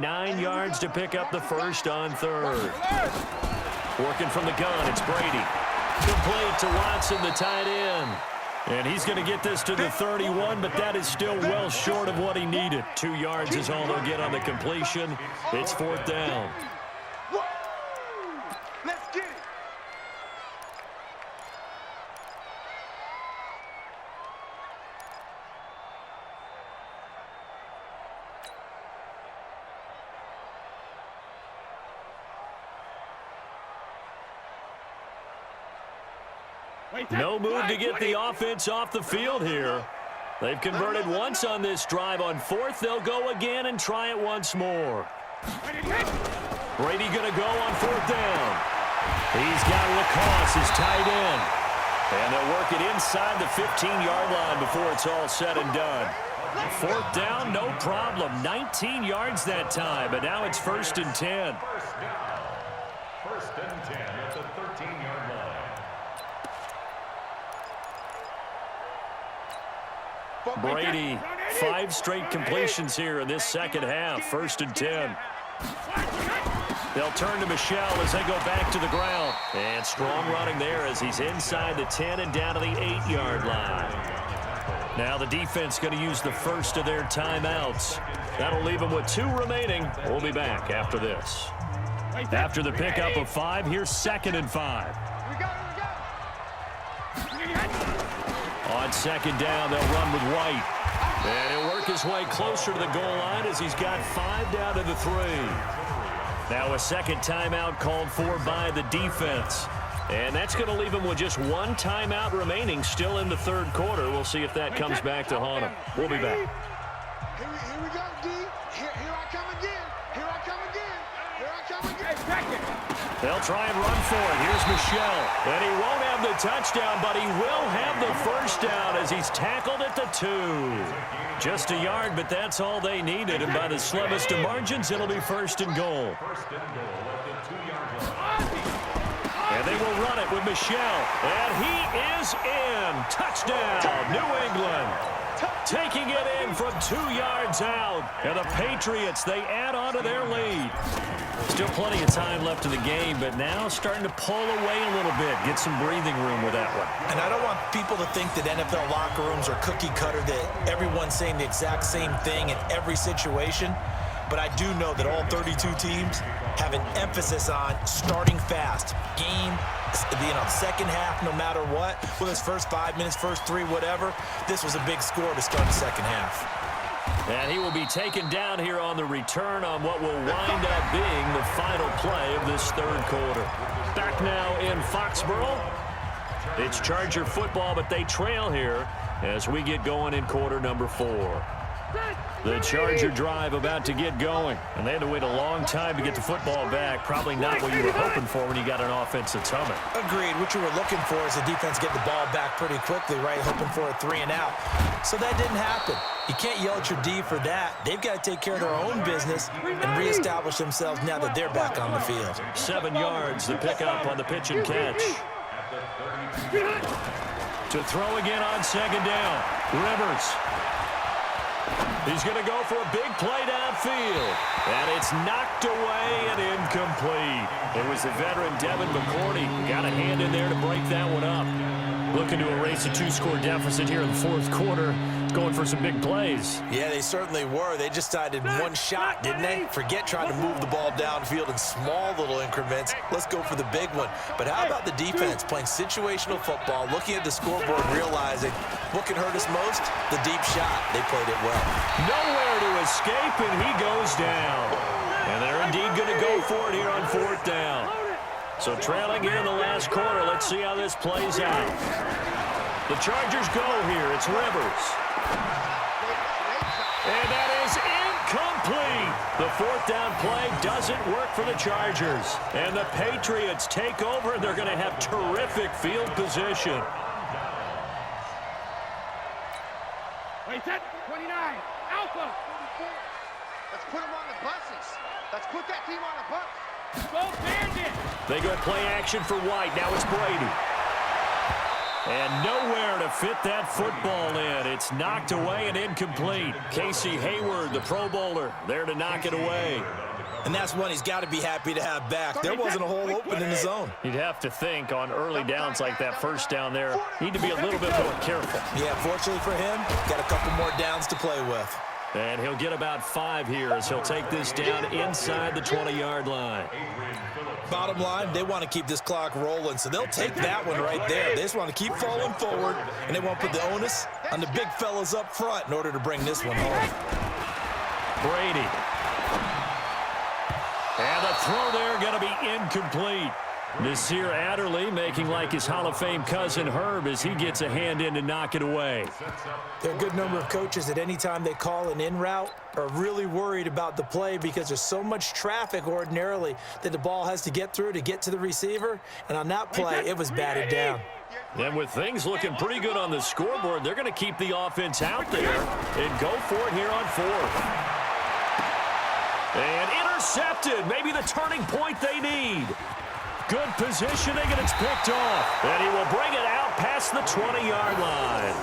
9 yards to pick up the first on third. Working from the gun, it's Brady. Complete to Watson, the tight end. And he's going to get this to the 31, but that is still well short of what he needed. 2 yards is all they'll get on the completion. It's 4th down. Let's get it. No move to get the offense off the field here. They've converted once on this drive. On 4th, they'll go again and try it once more. Brady going to go on 4th down. He's got Lacoste, his tight end. And they'll work it inside the 15-yard line before it's all said and done. 4th down, no problem. 19 yards that time, but now it's 1st and 10. First and 10 at the 13-yard line. Brady, 5 straight completions here in this second half. 1st and 10. They'll turn to Michel as they go back to the ground. And strong running there as he's inside the 10 and down to the 8-yard line. Now the defense going to use the first of their timeouts. That'll leave them with 2 remaining. We'll be back after this. After the pickup of 5, here's 2nd and 5. On 2nd down, they'll run with White. And he'll work his way closer to the goal line as he's got 5 down to the 3. Now a second timeout called for by the defense. And that's going to leave him with just 1 timeout remaining still in the 3rd quarter. We'll see if that comes back to haunt him. We'll be back. Here we go, D. Here I come again. Here I come again. Here I come again. They'll try and run for it. Here's Michel. And he won't have the touchdown, but he will have the first down as he's tackled at the 2. Just a yard, but that's all they needed. And by the slimmest of margins, it'll be 1st and goal. And they will run it with Michel. And he is in. Touchdown, New England. Taking it in from 2 yards out. And the Patriots, they add on to their lead. Still plenty of time left in the game, but now starting to pull away a little bit. Get some breathing room with that one. And I don't want people to think that NFL locker rooms are cookie cutter, that everyone's saying the exact same thing in every situation. But I do know that all 32 teams have an emphasis on starting fast. Game, second half, no matter what. Whether it's first 5 minutes, first 3, whatever. This was a big score to start the second half. And he will be taken down here on the return on what will wind up being the final play of this 3rd quarter. Back now in Foxborough. It's Charger football, but they trail here as we get going in quarter number 4. The Charger drive about to get going, and they had to wait a long time to get the football back. Probably not what you were hoping for when you got an offense that's humming. Agreed. What you were looking for is the defense get the ball back pretty quickly, right? Hoping for a 3 and out. So that didn't happen. You can't yell at your D for that. They've got to take care of their own business and reestablish themselves now that they're back on the field. 7 yards, the pickup on the pitch and catch. To throw again on 2nd down. Rivers. He's going to go for a big play downfield. And it's knocked away and incomplete. It was the veteran Devin McCourty. Got a hand in there to break that one up. Looking to erase a 2-score deficit here in the 4th quarter. Going for some big plays. Yeah, they certainly were. They just decided 1 shot, didn't they? Forget trying to move the ball downfield in small little increments. Let's go for the big one. But how about the defense playing situational football, looking at the scoreboard, realizing what can hurt us most? The deep shot. They played it well. Nowhere to escape, and he goes down. And they're indeed going to go for it here on 4th down. So trailing here in the last quarter, let's see how this plays out. The Chargers go here. It's Rivers. And that is incomplete. The 4th down play doesn't work for the Chargers. And the Patriots take over. They're going to have terrific field position. Wait, set 29. Alpha. Let's put them on the buses. Let's put that team on the bus. Go Bandit. They go play action for White. Now it's Brady. And nowhere to fit that football in. It's knocked away and incomplete. Casey Hayward, the Pro Bowler, there to knock it away. And that's one he's got to be happy to have back. There wasn't a hole open in the zone. You'd have to think on early downs like that first down there, need to be a little bit more careful. Yeah, fortunately for him, got a couple more downs to play with. And he'll get about 5 here as he'll take this down inside the 20-yard line. Bottom line, they want to keep this clock rolling, so they'll take that one right there. They just want to keep falling forward, and they want to put the onus on the big fellas up front in order to bring this one home. Brady. And the throw there going to be incomplete. Nasir Adderley making like his Hall of Fame cousin Herb as he gets a hand in to knock it away. There are a good number of coaches at any time they call an in route are really worried about the play because there's so much traffic ordinarily that the ball has to get through to get to the receiver. And on that play, it was batted down. And with things looking pretty good on the scoreboard, they're going to keep the offense out there and go for it here on 4th. And intercepted, maybe the turning point they need. Good positioning, and it's picked off. And he will bring it out past the 20-yard line.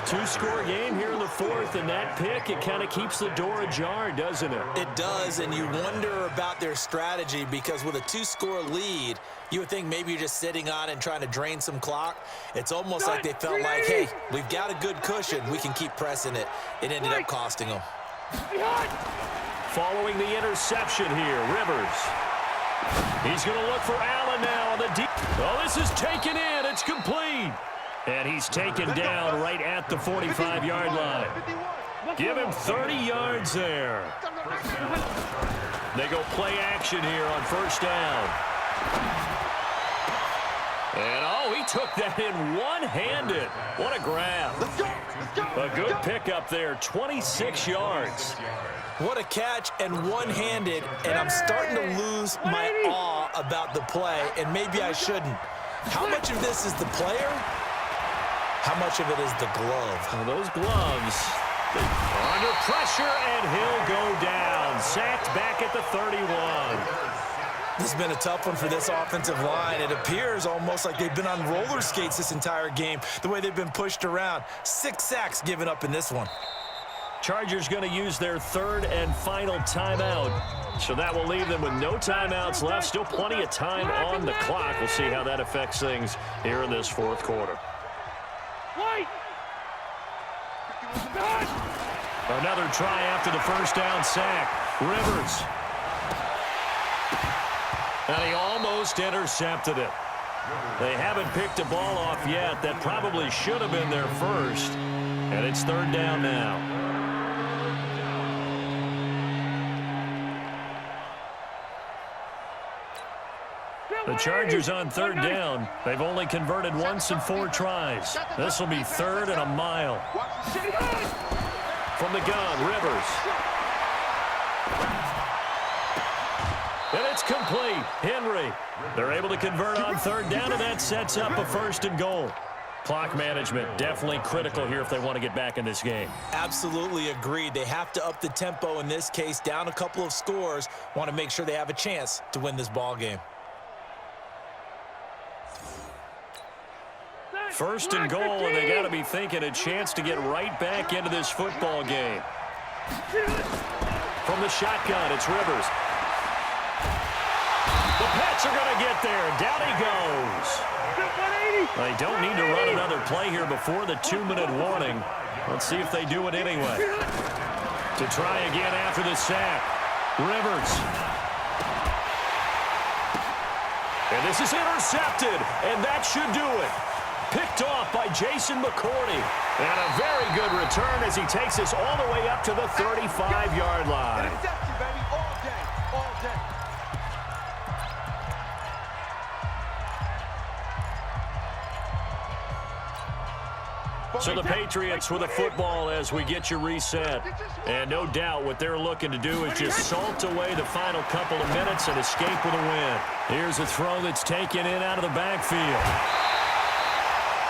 2-score game here in the 4th, and that pick, it kind of keeps the door ajar, doesn't it? It does, and you wonder about their strategy because with a 2-score lead, you would think maybe you're just sitting on and trying to drain some clock. It's almost like they felt like, hey, we've got a good cushion. We can keep pressing it. It ended up costing them. Following the interception here, Rivers. He's going to look for Allen now on the deep. Oh, this is taken in. It's complete. And he's taken down right at the 45-yard line. Give him 30 yards there. They go play action here on first down. And, oh, he took that in one-handed. What a grab. A good pickup there, 26 yards. What a catch and one-handed, and I'm starting to lose my awe about the play, and maybe I shouldn't. How much of this is the player? How much of it is the glove? Well, those gloves are under pressure, and he'll go down. Sacked back at the 31. This has been a tough one for this offensive line. It appears almost like they've been on roller skates this entire game, the way they've been pushed around. 6 sacks given up in this one. Chargers going to use their 3rd and final timeout. So that will leave them with no timeouts left. Still plenty of time on the clock. We'll see how that affects things here in this 4th quarter. Another try after the first down sack. Rivers. And he almost intercepted it. They haven't picked a ball off yet. That probably should have been their first. And it's 3rd down now. The Chargers on 3rd down. They've only converted once in 4 tries. This will be 3rd and a mile. From the gun, Rivers. And it's complete. Henry. They're able to convert on 3rd down, and that sets up a 1st and goal. Clock management definitely critical here if they want to get back in this game. Absolutely agreed. They have to up the tempo in this case, down a couple of scores. Want to make sure they have a chance to win this ball game. 1st and goal, and they got to be thinking a chance to get right back into this football game. From the shotgun, it's Rivers. The Pats are going to get there. Down he goes. They don't need to run another play here before the 2-minute warning. Let's see if they do it anyway. To try again after the sack. Rivers. And this is intercepted, and that should do it. Picked off by Jason McCourty. And a very good return as he takes us all the way up to the 35-yard line. So the Patriots with a football as we get you reset. And no doubt what they're looking to do is just salt away the final couple of minutes and escape with a win. Here's a throw that's taken in out of the backfield.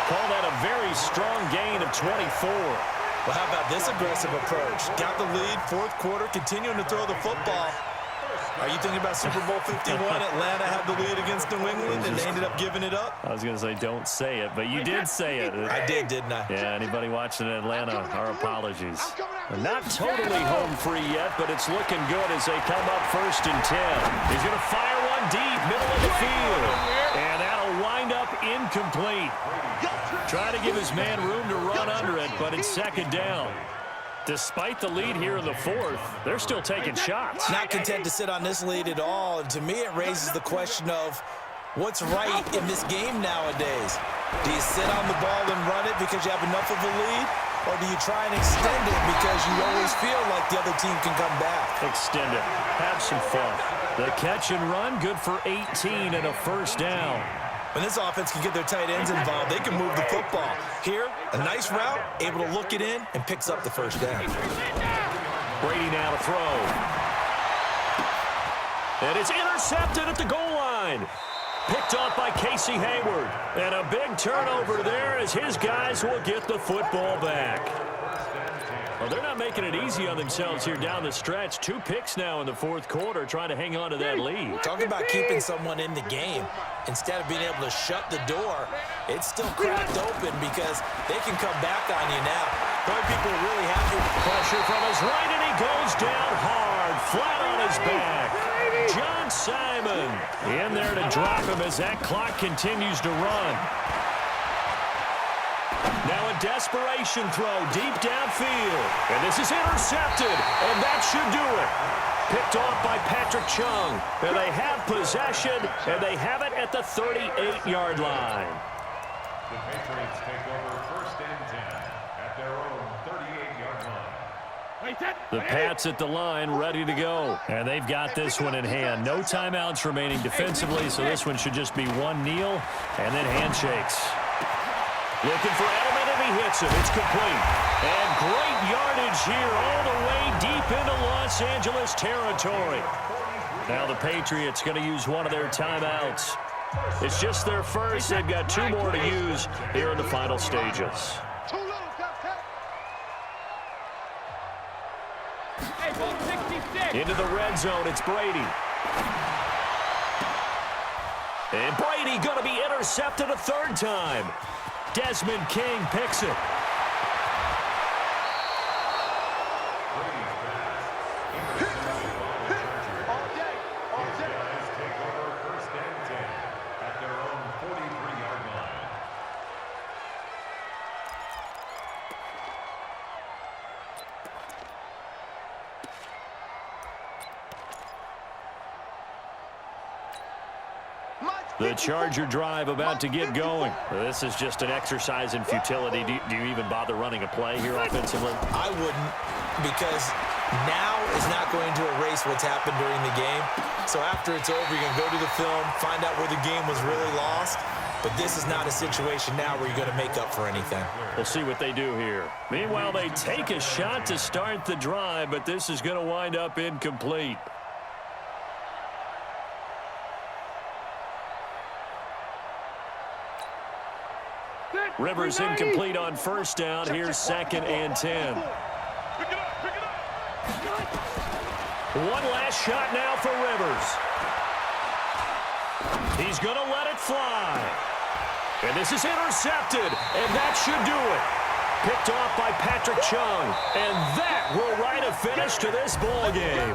Call that a very strong gain of 24. Well, how about this aggressive approach? Got the lead, 4th quarter, continuing to throw the football. Are you thinking about Super Bowl 51? Atlanta had the lead against New England, and they ended up giving it up? I was going to say don't say it, but you did say it. I did, didn't I? Yeah, anybody watching Atlanta, our apologies. They're not totally home free yet, but it's looking good as they come up 1st and 10. He's going to fire one deep, middle of the field. And that'll wind up incomplete. Trying to give his man room to run under it, but it's 2nd down. Despite the lead here in the 4th, they're still taking shots. Not content to sit on this lead at all. And to me, it raises the question of what's right in this game nowadays. Do you sit on the ball and run it because you have enough of a lead? Or do you try and extend it because you always feel like the other team can come back? Extend it. Have some fun. The catch and run, good for 18 and a 1st down. When this offense can get their tight ends involved, they can move the football. Here, a nice route, able to look it in, and picks up the 1st down. Brady now to throw. And it's intercepted at the goal line. Picked off by Casey Hayward. And a big turnover there as his guys will get the football back. Well, they're not making it easy on themselves here down the stretch. 2 picks now in the 4th quarter trying to hang on to that lead. Talking about keeping someone in the game. Instead of being able to shut the door, it's still cracked open because they can come back on you now. Probably people are really happy. Pressure from his right, and he goes down hard, flat on his back. John Simon in there to drop him as that clock continues to run. Now a desperation throw deep downfield. And this is intercepted, and that should do it. Picked off by Patrick Chung. And they have possession, and they have it at the 38-yard line. The Patriots take over 1st and 10 at their own 38-yard line. The Pats at the line, ready to go. And they've got this one in hand. No timeouts remaining defensively, so this one should just be one kneel and then handshakes. Looking for Edelman, and he hits him. It's complete. And great yardage here all the way deep into Los Angeles territory. Now the Patriots going to use one of their timeouts. It's just their first. They've got 2 more to use here in the final stages. Into the red zone, it's Brady. And Brady going to be intercepted a 3rd time. Desmond King picks it. The Charger drive about to get going. This is just an exercise in futility. Do you even bother running a play here offensively? I wouldn't, because now is not going to erase what's happened during the game. So after it's over, you're going to go to the film, find out where the game was really lost. But this is not a situation now where you're going to make up for anything. We'll see what they do here. Meanwhile, they take a shot to start the drive, but this is going to wind up incomplete. Rivers incomplete on 1st down. Here's 2nd and 10. One last shot now for Rivers. He's going to let it fly. And this is intercepted, and that should do it. Picked off by Patrick Chung, and that will write a finish to this ball game.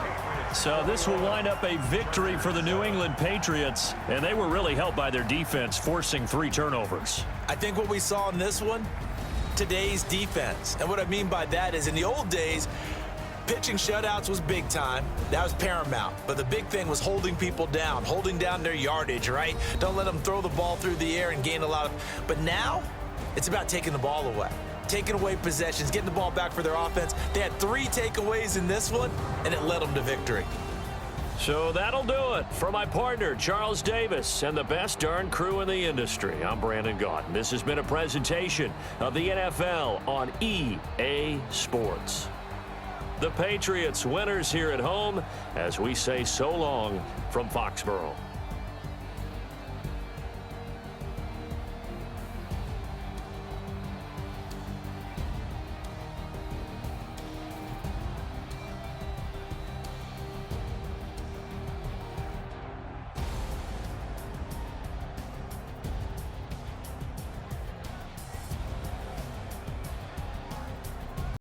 So this will wind up a victory for the New England Patriots, and they were really helped by their defense, forcing 3 turnovers. I think what we saw in this one, today's defense. And what I mean by that is in the old days, pitching shutouts was big time. That was paramount. But the big thing was holding people down, holding down their yardage, right? Don't let them throw the ball through the air and gain a lot of... But now, it's about taking the ball away. Taking away possessions, getting the ball back for their offense. They had 3 takeaways in this one, and it led them to victory. So that'll do it. For my partner, Charles Davis, and the best darn crew in the industry, I'm Brandon Gaudin. This has been a presentation of the NFL on EA Sports. The Patriots winners here at home as we say so long from Foxborough.